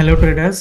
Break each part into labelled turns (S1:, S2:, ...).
S1: Hello traders.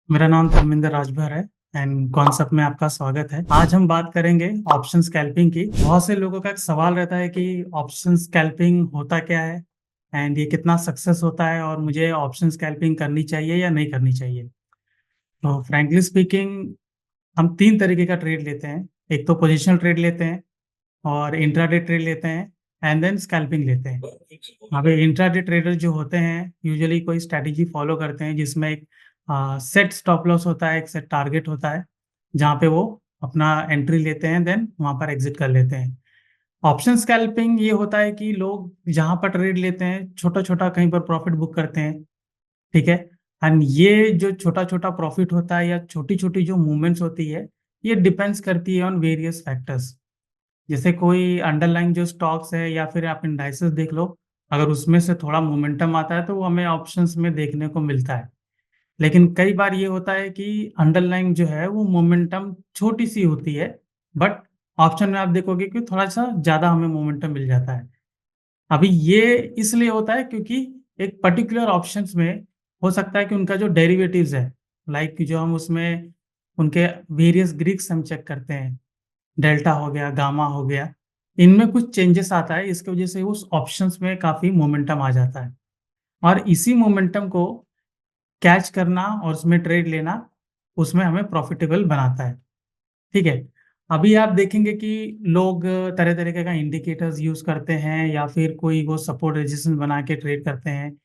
S1: मेरा नाम धर्मेंद्र राजभर है एंड कॉन्सेप्ट में आपका स्वागत है। आज हम बात करेंगे ऑप्शन स्कैल्पिंग की। बहुत से लोगों का एक सवाल रहता है कि ऑप्शन स्कैल्पिंग होता क्या है एंड ये कितना सक्सेस होता है और मुझे ऑप्शन स्कैल्पिंग करनी चाहिए या नहीं करनी चाहिए। तो फ्रैंकली स्पीकिंग, हम तीन तरीके का ट्रेड लेते हैं। एक तो पोजिशनल ट्रेड लेते हैं और इंट्राडे ट्रेड लेते हैं एंड देन स्कैल्पिंग लेते हैं। अभी इंट्राडे ट्रेडर जो होते हैं यूजुअली कोई स्ट्रैटेजी फॉलो करते हैं जिसमें एक सेट स्टॉप लॉस होता है, एक सेट टारगेट होता है, जहाँ पे वो अपना एंट्री लेते हैं, देन वहाँ पर एग्जिट कर लेते हैं। ऑप्शन स्कैल्पिंग ये होता है कि लोग जहाँ पर ट्रेड लेते हैं छोटा छोटा कहीं पर प्रॉफिट बुक करते हैं, ठीक है। एंड ये जो छोटा छोटा प्रॉफिट होता है या छोटी छोटी जो मूवमेंट्स होती है, ये डिपेंड्स करती है ऑन वेरियस फैक्टर्स। जैसे कोई अंडरलाइन जो स्टॉक्स है या फिर आप इंडाइसेस देख लो, अगर उसमें से थोड़ा मोमेंटम आता है तो वो हमें ऑप्शंस में देखने को मिलता है। लेकिन कई बार ये होता है कि अंडरलाइन जो है वो मोमेंटम छोटी सी होती है, बट ऑप्शन में आप देखोगे कि थोड़ा सा ज़्यादा हमें मोमेंटम मिल जाता है। अभी ये इसलिए होता है क्योंकि एक पर्टिकुलर ऑप्शंस में हो सकता है कि उनका जो डेरिवेटिव्स है, लाइक जो हम उसमें उनके वेरियस ग्रीक्स हम चेक करते हैं, डेल्टा हो गया, गामा हो गया, इनमें कुछ चेंजेस आता है, इसकी वजह से उस ऑप्शंस में काफ़ी मोमेंटम आ जाता है और इसी मोमेंटम को कैच करना और उसमें ट्रेड लेना, उसमें हमें प्रॉफिटेबल बनाता है, ठीक है। अभी आप देखेंगे कि लोग तरह तरीके का इंडिकेटर्स यूज़ करते हैं या फिर कोई वो सपोर्ट रेजिस्टेंस बना के ट्रेड करते हैं,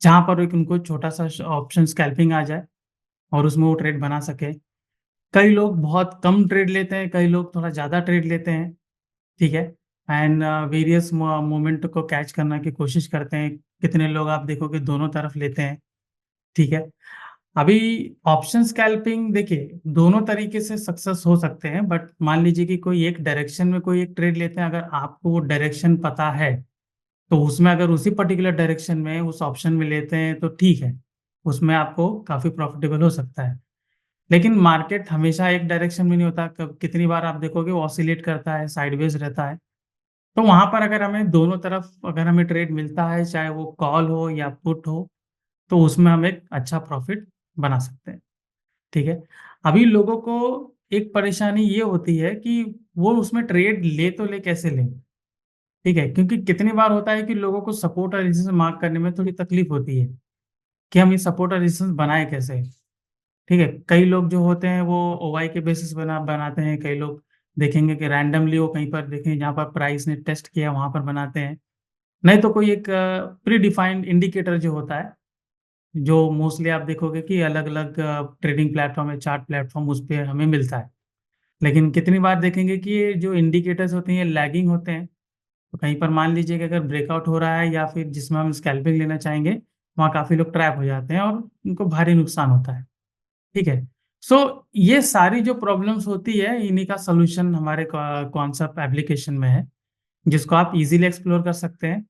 S1: जहाँ पर एक उनको छोटा सा ऑप्शन स्कैल्पिंग आ जाए और उसमें वो ट्रेड बना सके। कई लोग बहुत कम ट्रेड लेते हैं, कई लोग थोड़ा ज़्यादा ट्रेड लेते हैं, ठीक है। एंड वेरियस मोमेंट को कैच करने की कोशिश करते हैं। कितने लोग आप देखोगे दोनों तरफ लेते हैं, ठीक है। अभी ऑप्शन स्कैल्पिंग देखिए दोनों तरीके से सक्सेस हो सकते हैं, बट मान लीजिए कि कोई एक डायरेक्शन में कोई एक ट्रेड लेते हैं, अगर आपको वो डायरेक्शन पता है तो उसमें अगर उसी पर्टिकुलर डायरेक्शन में उस ऑप्शन में लेते हैं तो ठीक है, उसमें आपको काफ़ी प्रॉफिटेबल हो सकता है। लेकिन मार्केट हमेशा एक डायरेक्शन में नहीं होता, कब कितनी बार आप देखोगे वो ऑसिलेट करता है, साइडवेज रहता है। तो वहाँ पर अगर हमें दोनों तरफ अगर हमें ट्रेड मिलता है, चाहे वो कॉल हो या पुट हो, तो उसमें हम एक अच्छा प्रॉफ़िट बना सकते हैं, ठीक है। अभी लोगों को एक परेशानी ये होती है कि वो उसमें ट्रेड ले तो ले कैसे लें, ठीक है? क्योंकि कितनी बार होता है कि लोगों को सपोर्ट और रेजिस्टेंस मार्क करने में थोड़ी तकलीफ होती है कि हम ये सपोर्ट और रेजिस्टेंस बनाएँ कैसे? ठीक है, कई लोग जो होते हैं वो ओवाई के बेसिस बनाते हैं, कई लोग देखेंगे कि रैंडमली वो कहीं पर देखेंगे जहाँ पर प्राइस ने टेस्ट किया वहाँ पर बनाते हैं। नहीं तो कोई एक प्री डिफाइंड इंडिकेटर जो होता है, जो मोस्टली आप देखोगे कि अलग-अलग ट्रेडिंग प्लेटफ़ॉर्म है, चार्ट प्लेटफ़ॉर्म उस पे हमें मिलता है। लेकिन कितनी बार देखेंगे कि ये जो इंडिकेटर्स होते हैं ये लैगिंग होते हैं, तो कहीं पर मान लीजिए कि अगर ब्रेकआउट हो रहा है या फिर जिसमें हम स्कैल्पिंग लेना चाहेंगे, वहाँ काफ़ी लोग ट्रैप हो जाते हैं और उनको भारी नुकसान होता है। ठीक है। सो ये सारी जो प्रॉब्लम्स होती है, इन्हीं का सॉल्यूशन हमारे कॉन्सेप्ट एप्लीकेशन में है, जिसको आप इज़िली एक्सप्लोर कर सकते हैं।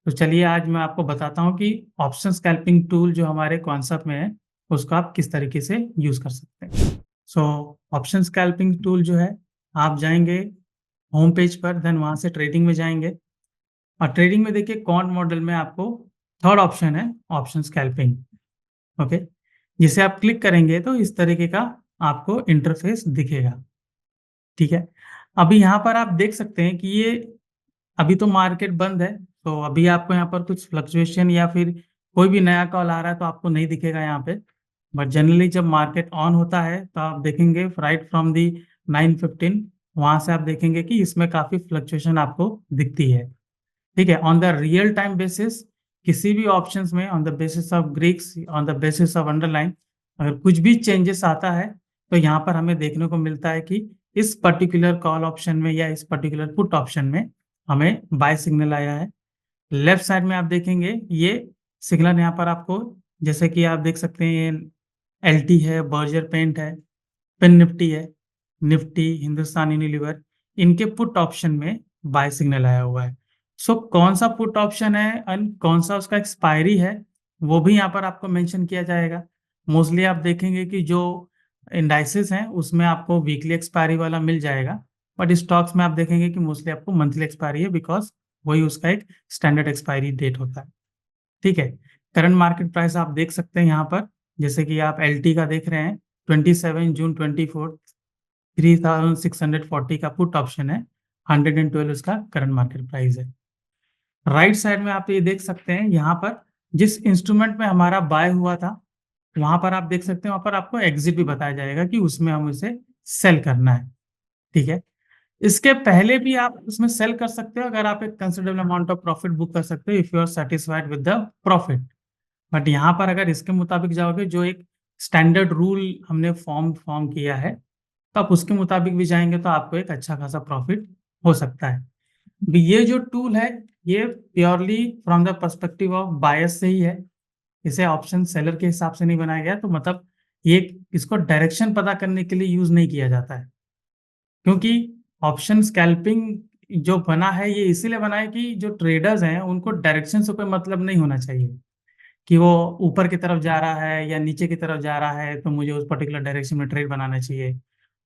S1: तो चलिए आज मैं आपको बताता हूँ कि ऑप्शन स्कैल्पिंग टूल जो हमारे कॉन्सेप्ट में है, उसको आप किस तरीके से यूज़ कर सकते हैं। सो ऑप्शन स्कैल्पिंग टूल जो है, आप जाएँगे होम पेज पर, देन वहाँ से ट्रेडिंग में जाएँगे और ट्रेडिंग में देखिए क्वांट मॉडल में आपको थर्ड ऑप्शन है ऑप्शन स्कैल्पिंग, ओके। जिसे आप क्लिक करेंगे तो इस तरीके का आपको इंटरफ़ेस दिखेगा, ठीक है। अभी यहाँ पर आप देख सकते हैं कि ये अभी तो मार्केट बंद है, तो अभी आपको यहाँ पर कुछ फ्लक्चुएशन या फिर कोई भी नया कॉल आ रहा है तो आपको नहीं दिखेगा यहाँ पे। बट जनरली जब मार्केट ऑन होता है तो आप देखेंगे राइट फ्रॉम दी 9:15 वहाँ से आप देखेंगे कि इसमें काफ़ी फ्लक्चुएशन आपको दिखती है, ठीक है। On the real time basis किसी भी ऑप्शंस में on the basis of Greeks, on the basis of underline अगर कुछ भी चेंजेस आता है, तो यहाँ पर हमें देखने को मिलता है कि इस पर्टिकुलर कॉल ऑप्शन में या इस पर्टिकुलर पुट ऑप्शन में हमें बाय सिग्नल आया है। लेफ्ट साइड में आप देखेंगे ये सिग्नल यहाँ पर आपको, जैसे कि आप देख सकते हैं ये एलटी है, बर्जर पेंट है, पेन निफ्टी है, निफ्टी, हिंदुस्तान यूनिलीवर, इनके पुट ऑप्शन में बाय सिग्नल आया हुआ है। सो कौन सा पुट ऑप्शन है एंड कौन सा उसका एक्सपायरी है, वो भी यहाँ पर आपको मेंशन किया जाएगा। मोस्टली आप देखेंगे कि जो इंडाइसेस हैं उसमें आपको वीकली एक्सपायरी वाला मिल जाएगा, बट स्टॉक्स में आप देखेंगे कि मोस्टली आपको मंथली एक्सपायरी है, बिकॉज़ वही उसका एक स्टैंडर्ड एक्सपायरी डेट होता है, ठीक है। करंट मार्केट प्राइस आप देख सकते हैं यहाँ पर जैसे कि आप एलटी का देख रहे हैं 27 जून 24 3640 का पुट ऑप्शन है, 112 उसका करंट मार्केट प्राइस है। राइट साइड में आप ये देख सकते हैं, यहाँ पर जिस इंस्ट्रूमेंट में हमारा बाय हुआ था वहां पर आप देख सकते हैं, वहां पर आपको एग्जिट भी बताया जाएगा कि उसमें हम उसे सेल करना है। ठीक है, इसके पहले भी आप उसमें सेल कर सकते हो अगर आप एक considerable amount of profit book कर सकते हो if you are satisfied with the profit. But यहाँ पर अगर इसके मुताबिक जाओगे, जो एक स्टैंडर्ड रूल हमने फॉर्म किया है, तो आप उसके मुताबिक भी जाएंगे तो आपको एक अच्छा खासा प्रॉफिट हो सकता है। अभी ये जो टूल है ये purely from the perspective of बायस से ही है, इसे ऑप्शन सेलर के हिसाब से नहीं बनाया गया। तो मतलब ये इसको डायरेक्शन पता करने के लिए यूज नहीं किया जाता है, क्योंकि ऑप्शन स्कैल्पिंग जो बना है ये इसीलिए बना है कि जो ट्रेडर्स हैं उनको डायरेक्शन से कोई मतलब नहीं होना चाहिए कि वो ऊपर की तरफ जा रहा है या नीचे की तरफ जा रहा है तो मुझे उस पर्टिकुलर डायरेक्शन में ट्रेड बनाना चाहिए।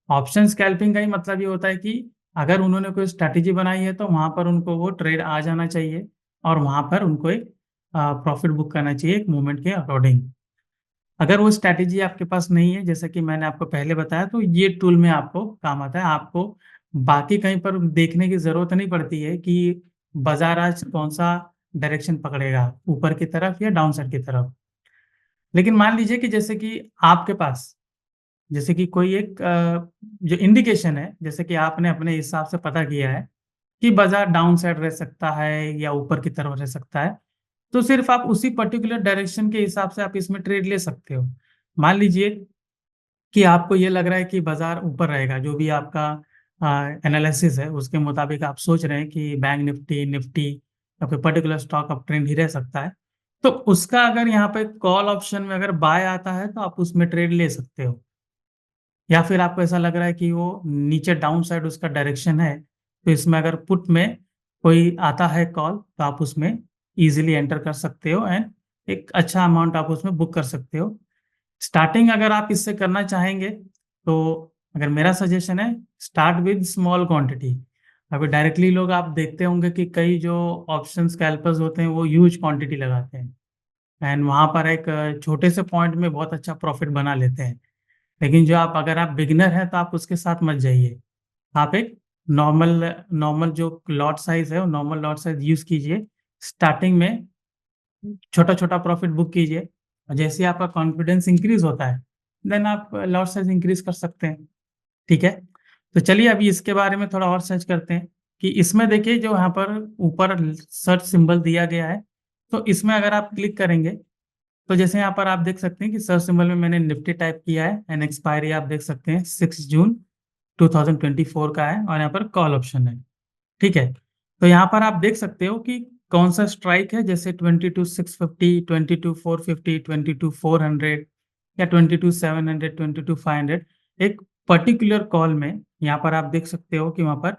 S1: ऑप्शन स्कैल्पिंग का ही मतलब ये होता है कि अगर उन्होंने कोई स्ट्रैटेजी बनाई है तो वहां पर उनको वो ट्रेड आ जाना चाहिए और वहां पर उनको एक प्रॉफिट बुक करना चाहिए एक मूवमेंट के अकॉर्डिंग। अगर वो स्ट्रैटेजी आपके पास नहीं है, जैसे कि मैंने आपको पहले बताया, तो ये टूल में आपको काम आता है। आपको बाकी कहीं पर देखने की जरूरत नहीं पड़ती है कि बाजार आज कौन सा डायरेक्शन पकड़ेगा, ऊपर की तरफ या डाउन साइड की तरफ। लेकिन मान लीजिए कि जैसे कि आपके पास जैसे कि कोई एक जो इंडिकेशन है, जैसे कि आपने अपने हिसाब से पता किया है कि बाजार डाउन साइड रह सकता है या ऊपर की तरफ रह सकता है, तो सिर्फ आप उसी पर्टिकुलर डायरेक्शन के हिसाब से आप इसमें ट्रेड ले सकते हो। मान लीजिए कि आपको ये लग रहा है कि बाजार ऊपर रहेगा, जो भी आपका एनालिसिस है उसके मुताबिक आप सोच रहे हैं कि बैंक निफ्टी निफ्टी या कोई पर्टिकुलर स्टॉक अप ट्रेंड ही रह सकता है, तो उसका अगर यहाँ पे कॉल ऑप्शन में अगर बाय आता है तो आप उसमें ट्रेड ले सकते हो। या फिर आपको ऐसा लग रहा है कि वो नीचे डाउन साइड उसका डायरेक्शन है, तो इसमें अगर पुट में कोई आता है कॉल तो आप उसमें इजीली एंटर कर सकते हो एंड एक अच्छा अमाउंट आप उसमें बुक कर सकते हो। स्टार्टिंग अगर आप इससे करना चाहेंगे तो अगर मेरा सजेशन है, स्टार्ट विद स्मॉल क्वांटिटी। अभी डायरेक्टली लोग आप देखते होंगे कि कई जो ऑप्शन स्कैल्पर्स होते हैं वो ह्यूज क्वांटिटी लगाते हैं एंड वहां पर एक छोटे से पॉइंट में बहुत अच्छा प्रॉफिट बना लेते हैं। लेकिन जो आप अगर आप बिगिनर हैं तो आप उसके साथ मत जाइए। आप एक नॉर्मल नॉर्मल जो लॉट साइज है वो नॉर्मल लॉट साइज यूज कीजिए। स्टार्टिंग में छोटा छोटा प्रॉफिट बुक कीजिए और जैसे ही आपका कॉन्फिडेंस इंक्रीज होता है देन आप लॉट साइज इंक्रीज कर सकते हैं। ठीक है, तो चलिए अभी इसके बारे में थोड़ा और सर्च करते हैं कि इसमें देखिए जो यहाँ पर ऊपर सर्च सिंबल दिया गया है, तो इसमें अगर आप क्लिक करेंगे तो जैसे यहाँ पर आप देख सकते हैं कि सर्च सिंबल में मैंने निफ्टी टाइप किया है एंड एक्सपायरी आप देख सकते हैं 6 जून 2024 का है और यहाँ पर कॉल ऑप्शन है। ठीक है, तो यहाँ पर आप देख सकते हो कि कौन सा स्ट्राइक है, जैसे 22,650, 22,450, 22,400 या 22,700, 22,500। एक पर्टिकुलर कॉल में यहाँ पर आप देख सकते हो कि वहाँ पर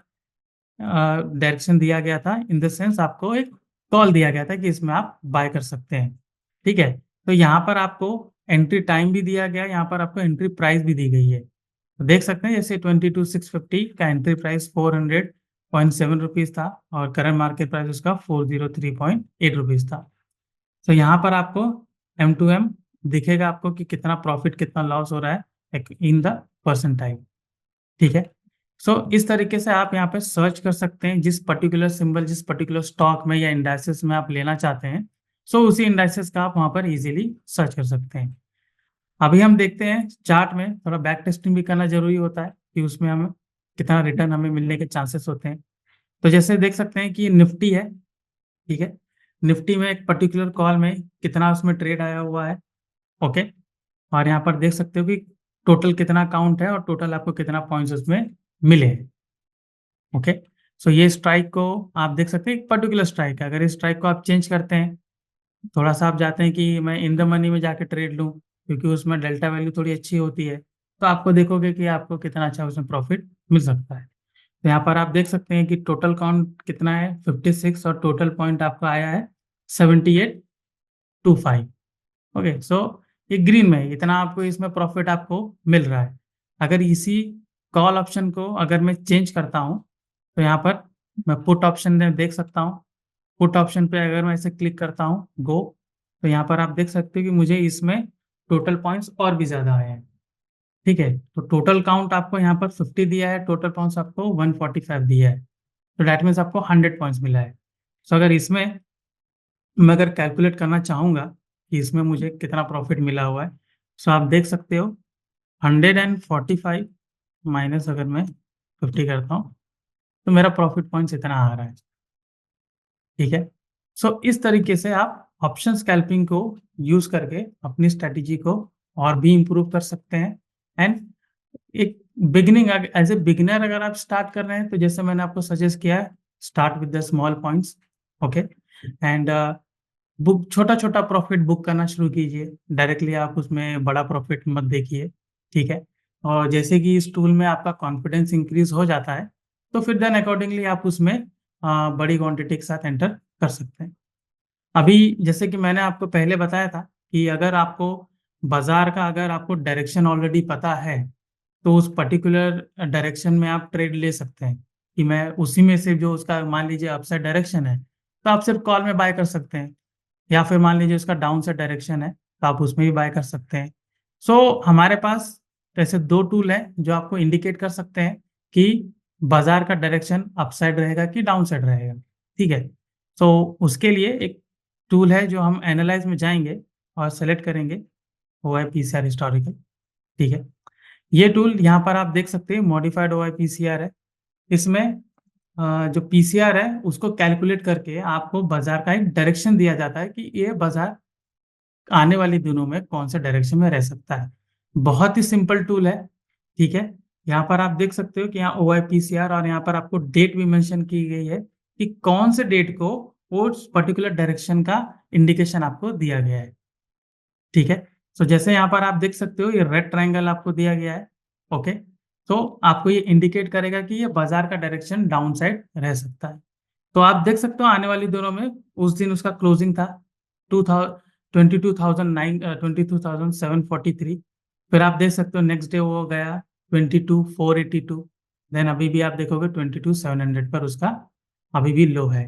S1: डायरेक्शन दिया गया था, इन द सेंस आपको एक कॉल दिया गया था कि इसमें आप बाय कर सकते हैं। ठीक है, तो यहाँ पर आपको एंट्री टाइम भी दिया गया है, यहाँ पर आपको एंट्री प्राइस भी दी गई है। तो देख सकते हैं जैसे 22,650 का एंट्री प्राइस 400.7 रुपीज था और करंट मार्केट प्राइस उसका 403.8 रुपीज था। तो यहाँ पर आपको M2M दिखेगा आपको कि कितना प्रॉफिट कितना लॉस हो रहा है इन द परसेंटाइल। ठीक है, सो इस तरीके से आप यहाँ पे सर्च कर सकते हैं जिस पर्टिकुलर सिंबल जिस पर्टिकुलर स्टॉक में या इंडाइसेस में आप लेना चाहते हैं, सो उसी इंडाइसेस का आप वहाँ पर इजीली सर्च कर सकते हैं। अभी हम देखते हैं चार्ट में थोड़ा बैक टेस्टिंग भी करना जरूरी होता है कि उसमें हमें कितना रिटर्न हमें मिलने के चांसेस होते हैं। तो जैसे देख सकते हैं कि निफ्टी है। ठीक है, निफ्टी में एक पर्टिकुलर कॉल में कितना उसमें ट्रेड आया हुआ है। ओके, और यहाँ पर देख सकते हो कि टोटल कितना काउंट है और टोटल आपको कितना पॉइंट्स उसमें मिले हैं। ओके, सो ये स्ट्राइक को आप देख सकते हैं, एक पर्टिकुलर स्ट्राइक है। अगर इस स्ट्राइक को आप चेंज करते हैं, थोड़ा सा आप चाहते हैं कि मैं इन द मनी में जाके ट्रेड लूँ क्योंकि उसमें डेल्टा वैल्यू थोड़ी अच्छी होती है, तो आपको देखोगे कि आपको कितना अच्छा उसमें प्रॉफिट मिल सकता है। तो यहाँ पर आप देख सकते हैं कि टोटल काउंट कितना है 56 और टोटल पॉइंट आपका आया है 7825। ओके, सो ये ग्रीन में है, इतना आपको इसमें प्रॉफिट आपको मिल रहा है। अगर इसी कॉल ऑप्शन को अगर मैं चेंज करता हूँ तो यहाँ पर मैं पुट ऑप्शन में देख सकता हूँ। पुट ऑप्शन पे अगर मैं इसे क्लिक करता हूँ गो, तो यहाँ पर आप देख सकते हो कि मुझे इसमें टोटल पॉइंट्स और भी ज़्यादा आए हैं। ठीक है? तो टोटल काउंट आपको यहाँ पर 50 दिया है, टोटल पॉइंट्स आपको 145 दिया है। तो दैट मीन्स आपको 100 पॉइंट्स मिला है। सो अगर इसमें मैं अगर कैलकुलेट करना चाहूँगा कि इसमें मुझे कितना प्रॉफ़िट मिला हुआ है, सो आप देख सकते हो 145 माइनस अगर मैं 50 करता हूँ, तो मेरा प्रॉफ़िट पॉइंट्स इतना आ रहा है। ठीक है? सो इस तरीके से आप ऑप्शन स्कैल्पिंग को यूज़ करके अपनी स्ट्रैटेजी को और भी इम्प्रूव कर सकते हैं। एंड एक बिगिनिंग एज़ ए बिगिनर अगर आप स्टार्ट कर रहे हैं, तो जैसे मैंने आपको सजेस्ट किया है, start with the small points, okay? And book छोटा-छोटा प्रॉफ़िट बुक करना शुरू कीजिए। डायरेक्टली आप उसमें बड़ा प्रॉफ़िट मत देखिए, ठीक है? और जैसे कि इस टूल में आपका कॉन्फिडेंस इंक्रीज़ हो जाता है, तो फिर देन अकॉर्डिंगली आप उसमें बड़ी क्वांटिटी के साथ एंटर कर सकते हैं। अभी जैसे कि मैंने आपको पहले बताया था कि अगर आपको बाज़ार का अगर आपको डायरेक्शन ऑलरेडी पता है, तो उस पर्टिकुलर डायरेक्शन में आप ट्रेड ले सकते हैं कि मैं उसी में से जो उसका मान लीजिए अपसाइड डायरेक्शन है, तो आप सिर्फ़ कॉल में बाय कर सकते हैं। या फिर मान लीजिए उसका डाउन साइड डायरेक्शन है, तो आप उसमें भी बाय कर सकते हैं। सो हमारे पास ऐसे 2 टूल हैं जो आपको इंडिकेट कर सकते हैं कि बाज़ार का डायरेक्शन अपसाइड रहेगा कि डाउन साइड रहेगा, ठीक है? सो उसके लिए एक टूल है जो हम एनालाइज़ में जाएँगे और सेलेक्ट करेंगे ओआईपीसीआर हिस्टोरिकल, ठीक है? ये टूल यहाँ पर आप देख सकते हैं मॉडिफाइड ओआईपीसीआर है। इसमें जो पीसीआर है उसको कैलकुलेट करके आपको बाज़ार का एक डायरेक्शन दिया जाता है कि ये बाज़ार आने वाले दिनों में कौन-से डायरेक्शन में रह सकता है। बहुत ही सिंपल टूल है, ठीक है? यहाँ पर आप देख सकते हो कि यहाँ ओआईपीसीआर और यहाँ पर आपको डेट भी मेंशन की गई है कि कौन से डेट को उस पर्टिकुलर डायरेक्शन का इंडिकेशन आपको दिया गया है, ठीक है? सो जैसे यहाँ पर आप देख सकते हो ये रेड ट्रायंगल आपको दिया गया है, ओके? तो आपको ये इंडिकेट करेगा कि ये बाज़ार का डायरेक्शन डाउन साइड रह सकता है। तो आप देख सकते हो आने वाले दिनों में उस दिन उसका क्लोजिंग था 22,743 फिर आप देख सकते हो नेक्स्ट डे वो गया 22,482 देन अभी भी आप देखोगे 22,700 पर उसका अभी भी लो है,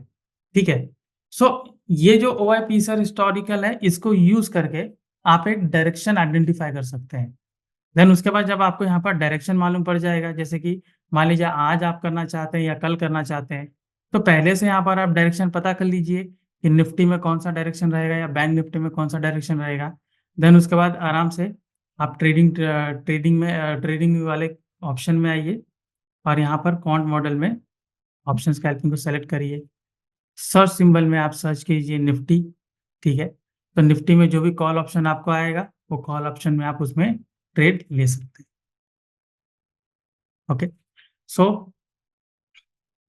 S1: ठीक है? सो ये जो ओआईपीसर हिस्टोरिकल है इसको यूज़ करके आप एक डायरेक्शन आइडेंटिफाई कर सकते हैं। देन उसके बाद जब आपको यहाँ पर डायरेक्शन मालूम पड़ जाएगा, जैसे कि मान लीजिए आज आप करना चाहते हैं या कल करना चाहते हैं, तो पहले से यहाँ पर आप डायरेक्शन पता कर लीजिए कि निफ्टी में कौन-सा डायरेक्शन रहेगा या बैंक निफ्टी में कौन-सा डायरेक्शन रहेगा। देन उसके बाद आराम से आप ट्रेडिंग वाले ऑप्शन में आइए और यहाँ पर क्वांट मॉडल में ऑप्शन स्कैल्पिंग को सेलेक्ट करिए। सर्च सिंबल में आप सर्च कीजिए निफ्टी, ठीक है? तो निफ्टी में जो भी कॉल ऑप्शन आपको आएगा, वो कॉल ऑप्शन में आप उसमें ट्रेड ले सकते हैं। ओके, सो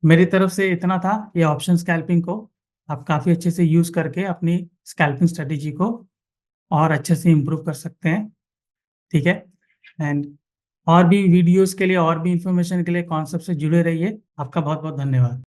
S1: मेरी तरफ से इतना था। ये ऑप्शन स्कैल्पिंग को आप काफ़ी अच्छे से यूज़ करके अपनी स्कैल्पिंग स्ट्रेटेजी को और अच्छे से इम्प्रूव कर सकते हैं, ठीक है? एंड और भी वीडियोज़ के लिए और भी इन्फॉर्मेशन के लिए कॉन्सेप्ट से जुड़े रहिए। आपका बहुत-बहुत धन्यवाद।